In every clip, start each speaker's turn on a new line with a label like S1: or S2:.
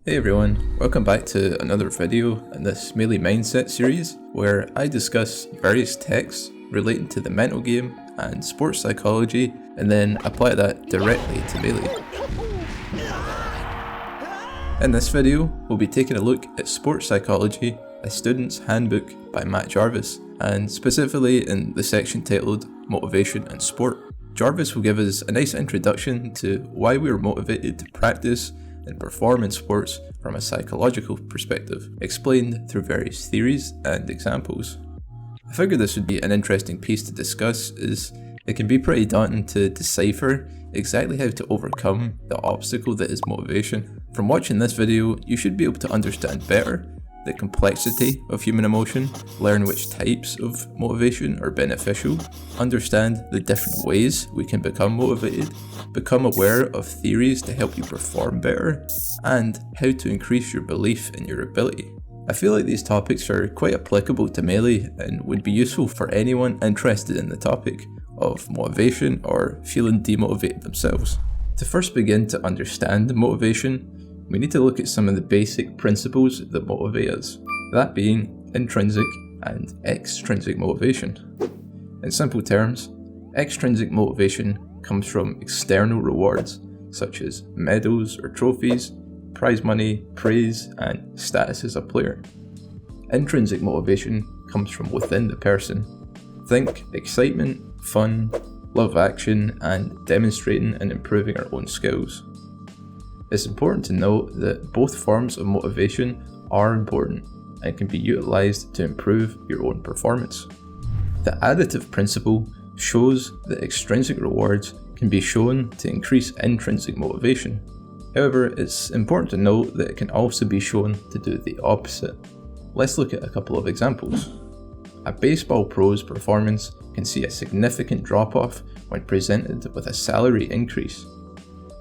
S1: Hey everyone, welcome back to another video in this Melee Mindset series where I discuss various texts relating to the mental game and sports psychology and then apply that directly to Melee. In this video, we'll be taking a look at Sports Psychology, a Student's Handbook by Matt Jarvis, and specifically in the section titled Motivation and Sport. Jarvis will give us a nice introduction to why we are motivated to practice and perform in sports from a psychological perspective, explained through various theories and examples. I figured this would be an interesting piece to discuss as it can be pretty daunting to decipher exactly how to overcome the obstacle that is motivation. From watching this video, you should be able to understand better the complexity of human emotion, learn which types of motivation are beneficial, understand the different ways we can become motivated, become aware of theories to help you perform better, and how to increase your belief in your ability. I feel like these topics are quite applicable to Melee and would be useful for anyone interested in the topic of motivation or feeling demotivated themselves. To first begin to understand motivation, we need to look at some of the basic principles that motivate us, that being intrinsic and extrinsic motivation. In simple terms, extrinsic motivation comes from external rewards such as medals or trophies, prize money, praise, and status as a player. Intrinsic motivation comes from within the person. Think excitement, fun, love action, and demonstrating and improving our own skills. It's important to note that both forms of motivation are important and can be utilised to improve your own performance. The additive principle shows that extrinsic rewards can be shown to increase intrinsic motivation. However, it's important to note that it can also be shown to do the opposite. Let's look at a couple of examples. A baseball pro's performance can see a significant drop-off when presented with a salary increase.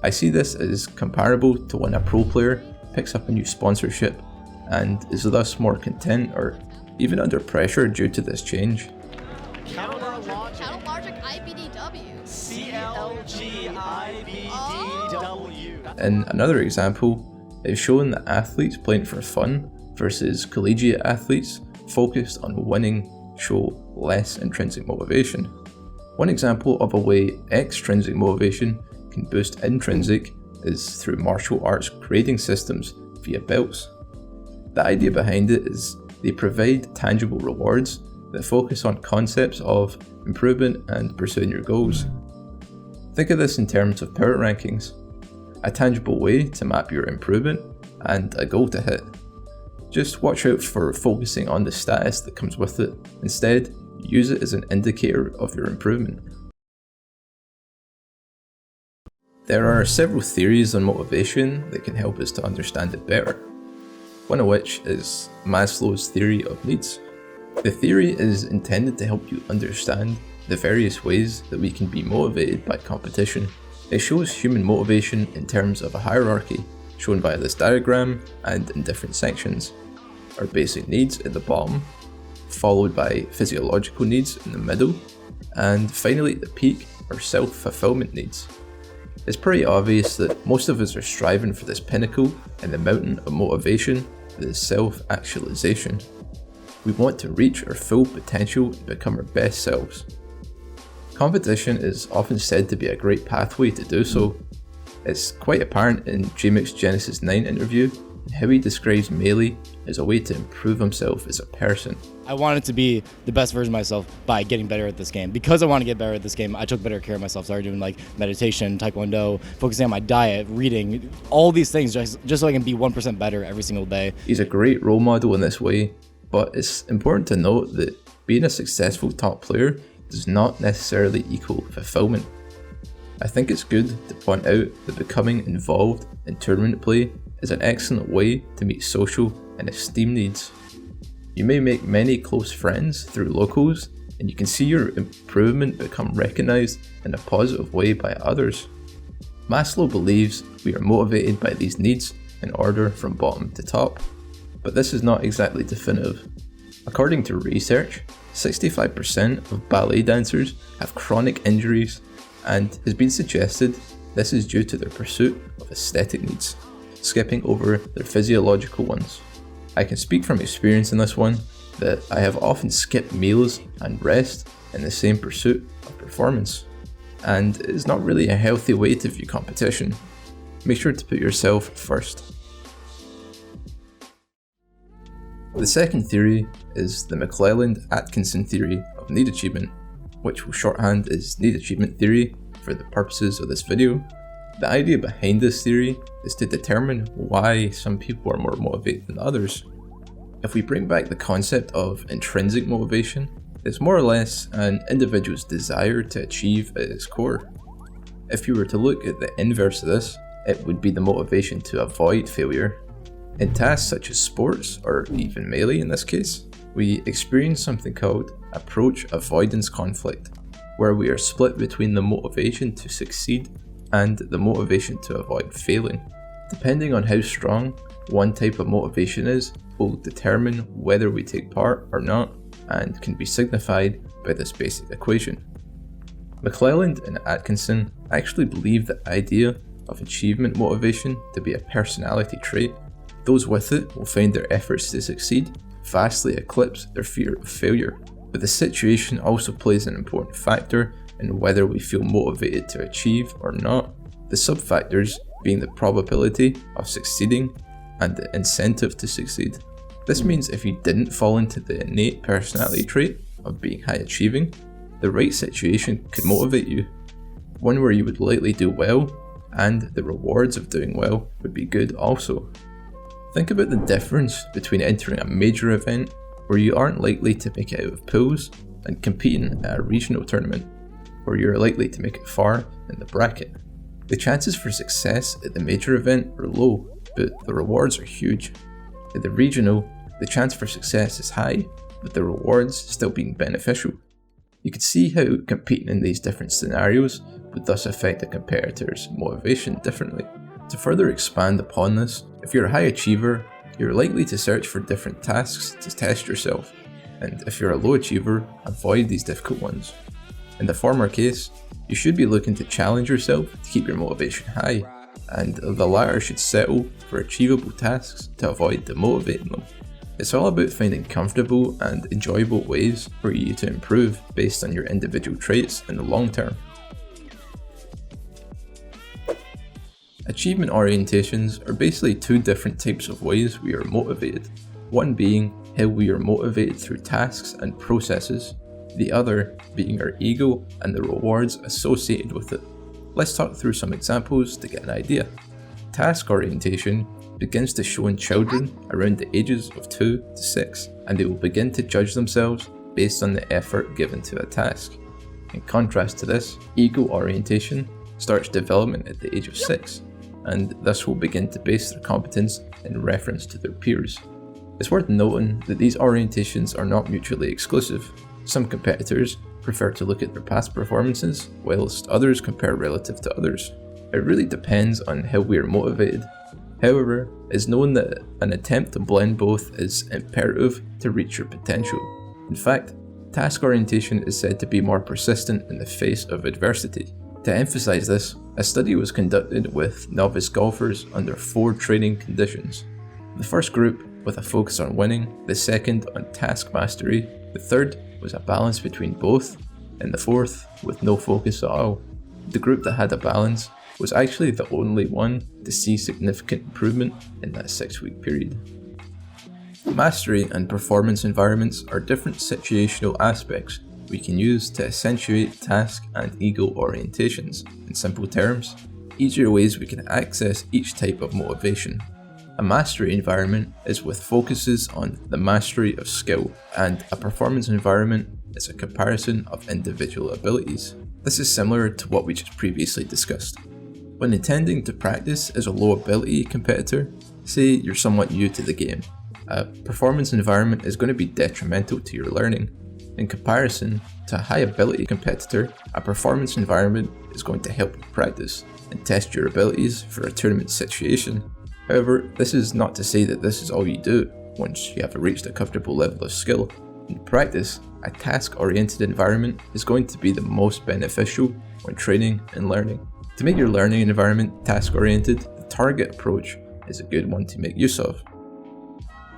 S1: I see this as comparable to when a pro player picks up a new sponsorship and is thus more content or even under pressure due to this change.
S2: Counterlogic IBDW. CLG
S1: In another example, it's shown that athletes playing for fun versus collegiate athletes focused on winning show less intrinsic motivation. One example of a way extrinsic motivation can boost intrinsic is through martial arts grading systems via belts. The idea behind it is they provide tangible rewards that focus on concepts of improvement and pursuing your goals. Think of this in terms of power rankings, a tangible way to map your improvement and a goal to hit. Just watch out for focusing on the status that comes with it. Instead, use it as an indicator of your improvement. There are several theories on motivation that can help us to understand it better, one of which is Maslow's theory of needs. The theory is intended to help you understand the various ways that we can be motivated by competition. It shows human motivation in terms of a hierarchy, shown by this diagram and in different sections. Our basic needs at the bottom, followed by physiological needs in the middle, and finally at the peak are self-fulfillment needs. It's pretty obvious that most of us are striving for this pinnacle in the mountain of motivation that is self-actualization. We want to reach our full potential and become our best selves. Competition is often said to be a great pathway to do so. It's quite apparent in J-Mook's Genesis 9 interview and how he describes Melee as a way to improve himself as a person.
S3: I wanted to be the best version of myself by getting better at this game. Because I want to get better at this game, I took better care of myself. Started doing like meditation, taekwondo, focusing on my diet, reading, all these things just so I can be 1% better every single day.
S1: He's a great role model in this way, but it's important to note that being a successful top player does not necessarily equal fulfillment. I think it's good to point out that becoming involved in tournament play is an excellent way to meet social and esteem needs. You may make many close friends through locals, and you can see your improvement become recognised in a positive way by others. Maslow believes we are motivated by these needs in order from bottom to top, but this is not exactly definitive. According to research, 65% of ballet dancers have chronic injuries, and has been suggested this is due to their pursuit of aesthetic needs. skipping over their physiological ones. I can speak from experience in this one that I have often skipped meals and rest in the same pursuit of performance, and it's not really a healthy way to view competition. Make sure to put yourself first. The second theory is the McClelland-Atkinson theory of need achievement, which we'll shorthand as need achievement theory for the purposes of this video. The idea behind this theory is to determine why some people are more motivated than others. If we bring back the concept of intrinsic motivation, it's more or less an individual's desire to achieve at its core. If you were to look at the inverse of this, it would be the motivation to avoid failure. In tasks such as sports, or even melee in this case, we experience something called approach avoidance conflict, where we are split between the motivation to succeed and the motivation to avoid failing. Depending on how strong one type of motivation is, will determine whether we take part or not, and can be signified by this basic equation. McClelland and Atkinson actually believe the idea of achievement motivation to be a personality trait. Those with it will find their efforts to succeed vastly eclipse their fear of failure. But the situation also plays an important factor in whether we feel motivated to achieve or not, the sub-factors being the probability of succeeding and the incentive to succeed. This means if you didn't fall into the innate personality trait of being high achieving, the right situation could motivate you, one where you would likely do well, and the rewards of doing well would be good also. Think about the difference between entering a major event where you aren't likely to make it out of pools and competing at a regional tournament where you're likely to make it far in the bracket. The chances for success at the major event are low, but the rewards are huge. At the regional, the chance for success is high, but the rewards still being beneficial. You can see how competing in these different scenarios would thus affect a competitor's motivation differently. To further expand upon this, if you're a high achiever, you're likely to search for different tasks to test yourself, and if you're a low achiever, avoid these difficult ones. In the former case, you should be looking to challenge yourself to keep your motivation high, and the latter should settle for achievable tasks to avoid demotivating them. It's all about finding comfortable and enjoyable ways for you to improve based on your individual traits in the long term. Achievement orientations are basically two different types of ways we are motivated, one being how we are motivated through tasks and processes, the other being our ego and the rewards associated with it. Let's talk through some examples to get an idea. Task orientation begins to show in children around the ages of 2 to 6, and they will begin to judge themselves based on the effort given to a task. In contrast to this, ego orientation starts development at the age of 6, and thus will begin to base their competence in reference to their peers. It's worth noting that these orientations are not mutually exclusive. Some competitors prefer to look at their past performances, whilst others compare relative to others. It really depends on how we are motivated. However, it's known that an attempt to blend both is imperative to reach your potential. In fact, task orientation is said to be more persistent in the face of adversity. To emphasize this, a study was conducted with novice golfers under 4 training conditions. The first group with a focus on winning, the second on task mastery, the third was a balance between both, and the fourth with no focus at all. The group that had a balance was actually the only one to see significant improvement in that 6-week period. Mastery and performance environments are different situational aspects we can use to accentuate task and ego orientations. In simple terms, each are ways we can access each type of motivation. A mastery environment is with focuses on the mastery of skill, and a performance environment is a comparison of individual abilities. This is similar to what we just previously discussed. When intending to practice as a low ability competitor, say you're somewhat new to the game, a performance environment is going to be detrimental to your learning. In comparison to a high ability competitor, a performance environment is going to help you practice and test your abilities for a tournament situation. However, this is not to say that this is all you do once you have reached a comfortable level of skill. In practice, a task-oriented environment is going to be the most beneficial when training and learning. To make your learning environment task-oriented, the target approach is a good one to make use of.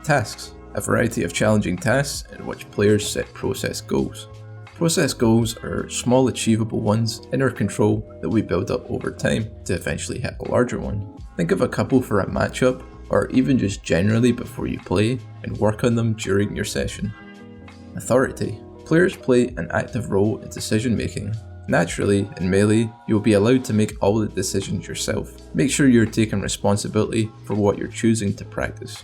S1: Tasks. A variety of challenging tasks in which players set process goals. Process goals are small achievable ones in our control that we build up over time to eventually hit a larger one. Think of a couple for a matchup, or even just generally before you play, and work on them during your session. Authority. Players play an active role in decision making. Naturally, in Melee, you will be allowed to make all the decisions yourself. Make sure you're taking responsibility for what you're choosing to practice.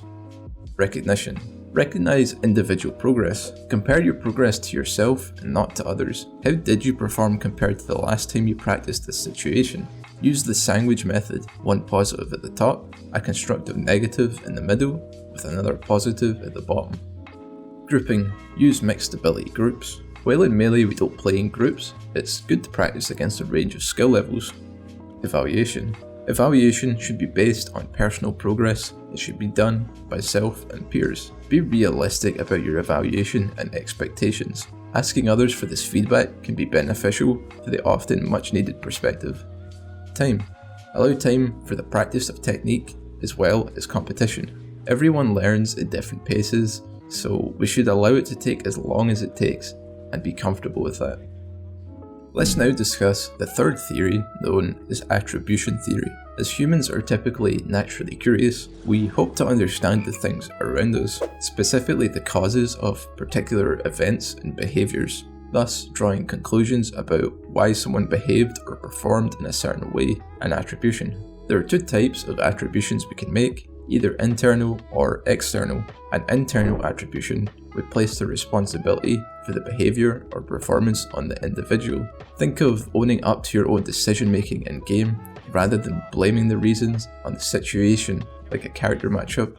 S1: Recognition. Recognize individual progress. Compare your progress to yourself and not to others. How did you perform compared to the last time you practiced this situation? Use the sandwich method, one positive at the top, a constructive negative in the middle, with another positive at the bottom. Grouping. Use mixed ability groups. While in Melee we don't play in groups, it's good to practice against a range of skill levels. Evaluation. Evaluation should be based on personal progress. It should be done by self and peers. Be realistic about your evaluation and expectations. Asking others for this feedback can be beneficial to the often much needed perspective. Time. Allow time for the practice of technique as well as competition. Everyone learns at different paces, so we should allow it to take as long as it takes and be comfortable with that. Let's now discuss the third theory, known as Attribution Theory. As humans are typically naturally curious, we hope to understand the things around us, specifically the causes of particular events and behaviours, thus drawing conclusions about why someone behaved or performed in a certain way, an attribution. There are two types of attributions we can make, either internal or external. An internal attribution would place the responsibility for the behaviour or performance on the individual. Think of owning up to your own decision making in game, rather than blaming the reasons on the situation like a character matchup.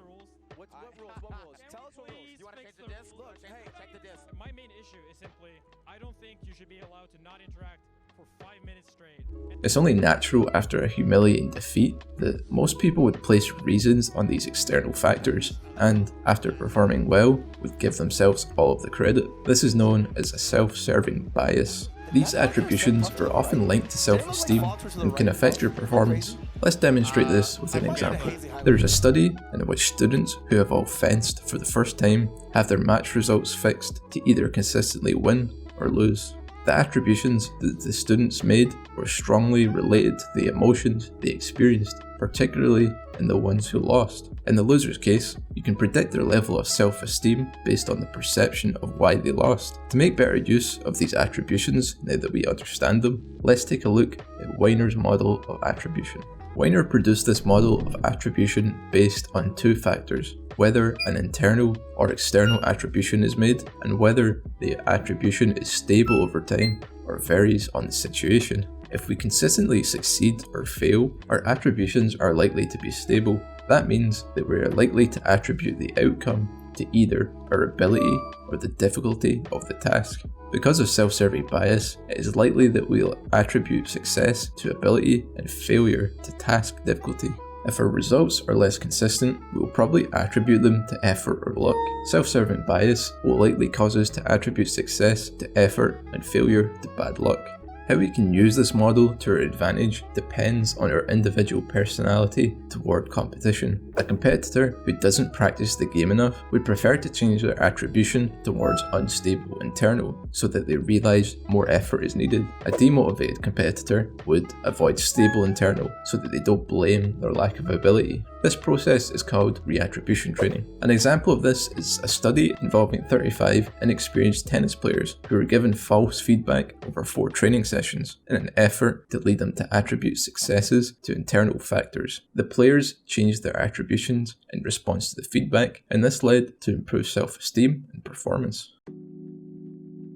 S4: My main issue is simply, I don't think you should be allowed to not interact for 5 minutes straight.
S1: It's only natural after a humiliating defeat that most people would place reasons on these external factors, and after performing well, would give themselves all of the credit. This is known as a self-serving bias. These attributions are often linked to self-esteem and can affect your performance. Let's demonstrate this with an example. There's a study in which students who have all fenced for the first time have their match results fixed to either consistently win or lose. The attributions that the students made were strongly related to the emotions they experienced, particularly in the ones who lost. In the loser's case, you can predict their level of self-esteem based on the perception of why they lost. To make better use of these attributions now that we understand them, let's take a look at Weiner's model of attribution. Weiner produced this model of attribution based on two factors: whether an internal or external attribution is made, and whether the attribution is stable over time or varies on the situation. If we consistently succeed or fail, our attributions are likely to be stable. That means that we are likely to attribute the outcome to either our ability or the difficulty of the task. Because of self-serving bias, it is likely that we'll attribute success to ability and failure to task difficulty. If our results are less consistent, we will probably attribute them to effort or luck. Self-serving bias will likely cause us to attribute success to effort and failure to bad luck. How we can use this model to our advantage depends on our individual personality toward competition. A competitor who doesn't practice the game enough would prefer to change their attribution towards unstable internal so that they realise more effort is needed. A demotivated competitor would avoid stable internal so that they don't blame their lack of ability. This process is called reattribution training. An example of this is a study involving 35 inexperienced tennis players who were given false feedback over 4 training sessions in an effort to lead them to attribute successes to internal factors. The players changed their attributions in response to the feedback, and this led to improved self-esteem and performance.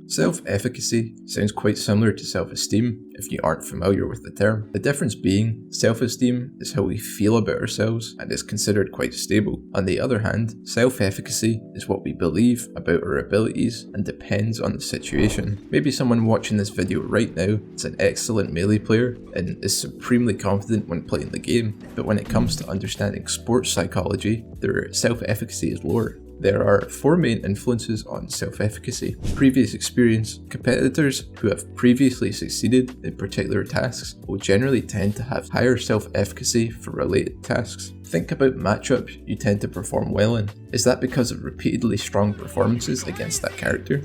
S1: Self-efficacy sounds quite similar to self-esteem if you aren't familiar with the term. The difference being, self-esteem is how we feel about ourselves and is considered quite stable. On the other hand, self-efficacy is what we believe about our abilities and depends on the situation. Maybe someone watching this video right now is an excellent melee player and is supremely confident when playing the game, but when it comes to understanding sports psychology, their self-efficacy is lower. There are 4 main influences on self-efficacy. Previous experience. Competitors who have previously succeeded in particular tasks will generally tend to have higher self-efficacy for related tasks. Think about matchups you tend to perform well in. Is that because of repeatedly strong performances against that character?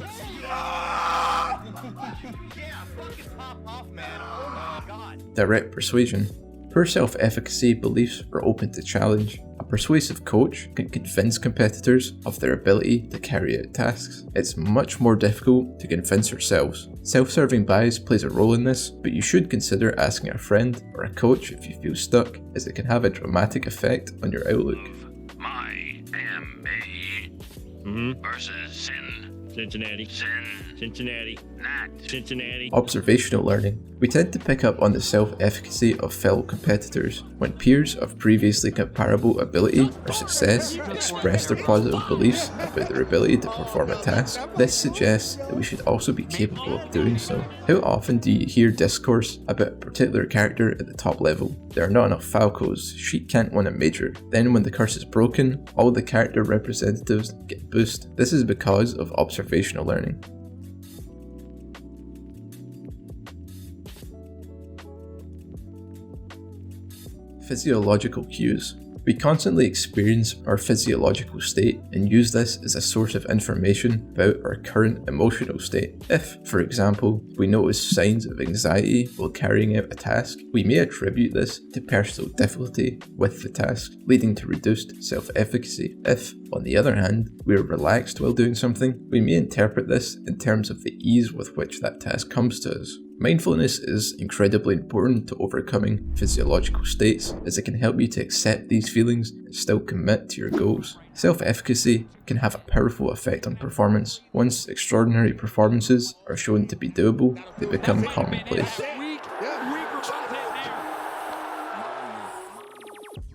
S1: Direct persuasion. Poor self-efficacy beliefs are open to challenge. A persuasive coach can convince competitors of their ability to carry out tasks. It's much more difficult to convince ourselves. Self-serving bias plays a role in this, but you should consider asking a friend or a coach if you feel stuck, as it can have a dramatic effect on your outlook.
S5: My MA versus Sin. Cincinnati. Cincinnati. Not Cincinnati.
S1: Observational learning. We tend to pick up on the self-efficacy of fellow competitors. When peers of previously comparable ability or success express their positive beliefs about their ability to perform a task, this suggests that we should also be capable of doing so. How often do you hear discourse about a particular character at the top level? There are not enough Falcos, she can't win a major. Then when the curse is broken, all the character representatives get boost. This is because of observational learning. Physiological cues. We constantly experience our physiological state and use this as a source of information about our current emotional state. If, for example, we notice signs of anxiety while carrying out a task, we may attribute this to personal difficulty with the task, leading to reduced self-efficacy. If, on the other hand, we are relaxed while doing something, we may interpret this in terms of the ease with which that task comes to us. Mindfulness is incredibly important to overcoming physiological states, as it can help you to accept these feelings and still commit to your goals. Self-efficacy can have a powerful effect on performance. Once extraordinary performances are shown to be doable, they become commonplace.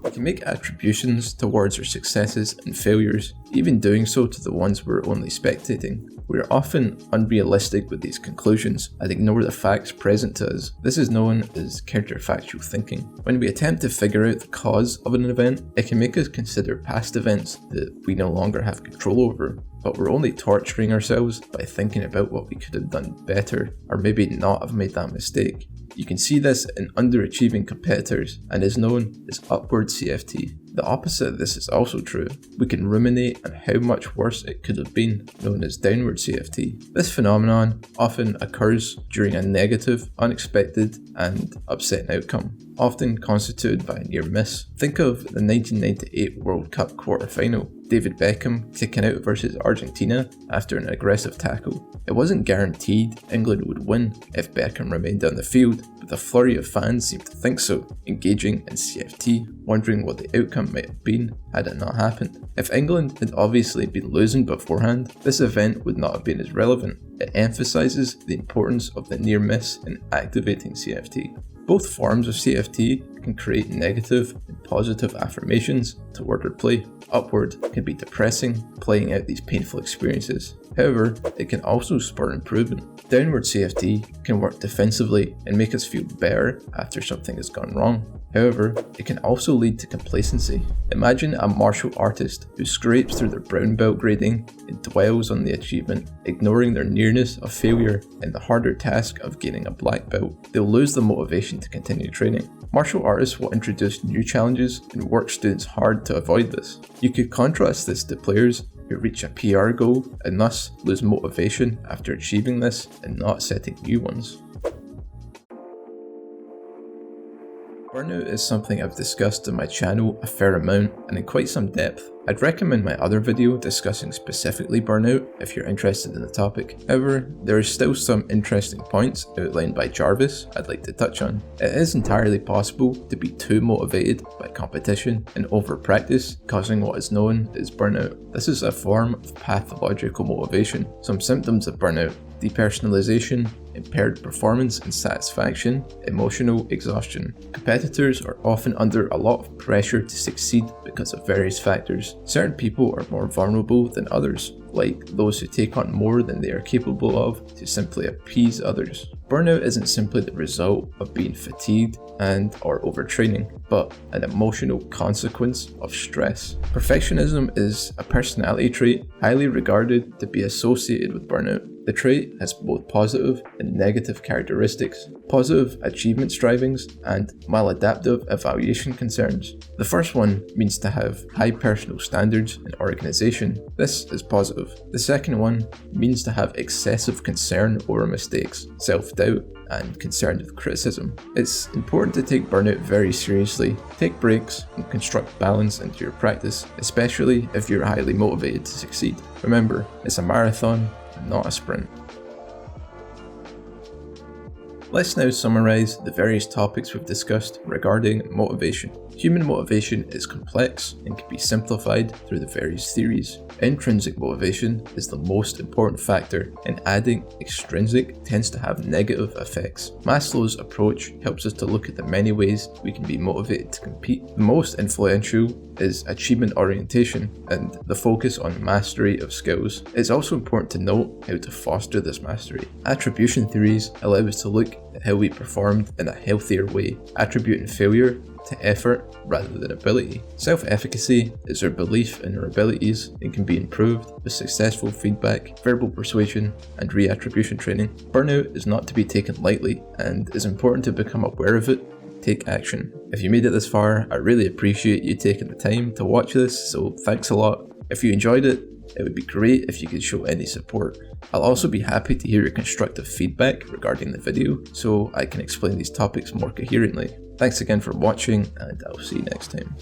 S1: We can make attributions towards our successes and failures, even doing so to the ones we're only spectating. We are often unrealistic with these conclusions and ignore the facts present to us. This is known as counterfactual thinking. When we attempt to figure out the cause of an event, it can make us consider past events that we no longer have control over. But we're only torturing ourselves by thinking about what we could have done better, or maybe not have made that mistake. You can see this in underachieving competitors and is known as upward CFT. The opposite of this is also true. We can ruminate on how much worse it could have been, known as downward CFT. This phenomenon often occurs during a negative, unexpected, and upsetting outcome, often constituted by a near miss. Think of the 1998 World Cup quarter-final. David Beckham kicking out versus Argentina after an aggressive tackle. It wasn't guaranteed England would win if Beckham remained on the field, but the flurry of fans seemed to think so, engaging in CFT, wondering what the outcome might have been had it not happened. If England had obviously been losing beforehand, this event would not have been as relevant. It emphasises the importance of the near miss in activating CFT. Both forms of CFT can create negative and positive affirmations toward our play. Upward can be depressing, playing out these painful experiences. However, it can also spur improvement. Downward CFT can work defensively and make us feel better after something has gone wrong. However, it can also lead to complacency. Imagine a martial artist who scrapes through their brown belt grading and dwells on the achievement, ignoring their nearness of failure and the harder task of gaining a black belt. They'll lose the motivation to continue training. Martial artists will introduce new challenges and work students hard to avoid this. You could contrast this to players who reach a PR goal and thus lose motivation after achieving this and not setting new ones. Burnout is something I've discussed on my channel a fair amount and in quite some depth. I'd recommend my other video discussing specifically burnout if you're interested in the topic. However, there are still some interesting points outlined by Jarvis I'd like to touch on. It is entirely possible to be too motivated by competition and over practice, causing what is known as burnout. This is a form of pathological motivation. Some symptoms of burnout: depersonalization, impaired performance and satisfaction, emotional exhaustion. Competitors are often under a lot of pressure to succeed because of various factors. Certain people are more vulnerable than others. like those who take on more than they are capable of to simply appease others. Burnout isn't simply the result of being fatigued and or overtraining, but an emotional consequence of stress. Perfectionism is a personality trait highly regarded to be associated with burnout. The trait has both positive and negative characteristics, positive achievement strivings and maladaptive evaluation concerns. The first one means to have high personal standards in organization. This is positive. The second one means to have excessive concern over mistakes, self-doubt, and concern with criticism. It's important to take burnout very seriously. Take breaks and construct balance into your practice, especially if you're highly motivated to succeed. Remember, it's a marathon, not a sprint. Let's now summarize the various topics we've discussed regarding motivation. Human motivation is complex and can be simplified through the various theories. Intrinsic motivation is the most important factor, and adding extrinsic tends to have negative effects. Maslow's approach helps us to look at the many ways we can be motivated to compete. The most influential is achievement orientation and the focus on mastery of skills. It's also important to note how to foster this mastery. Attribution theories allow us to look at how we performed in a healthier way, attributing failure to effort rather than ability. Self-efficacy is our belief in our abilities and can be improved with successful feedback, verbal persuasion, and reattribution training. Burnout is not to be taken lightly and is important to become aware of it. Take action. If you made it this far, I really appreciate you taking the time to watch this, so thanks a lot. If you enjoyed it, it would be great if you could show any support. I'll also be happy to hear your constructive feedback regarding the video so I can explain these topics more coherently. Thanks again for watching, and I'll see you next time.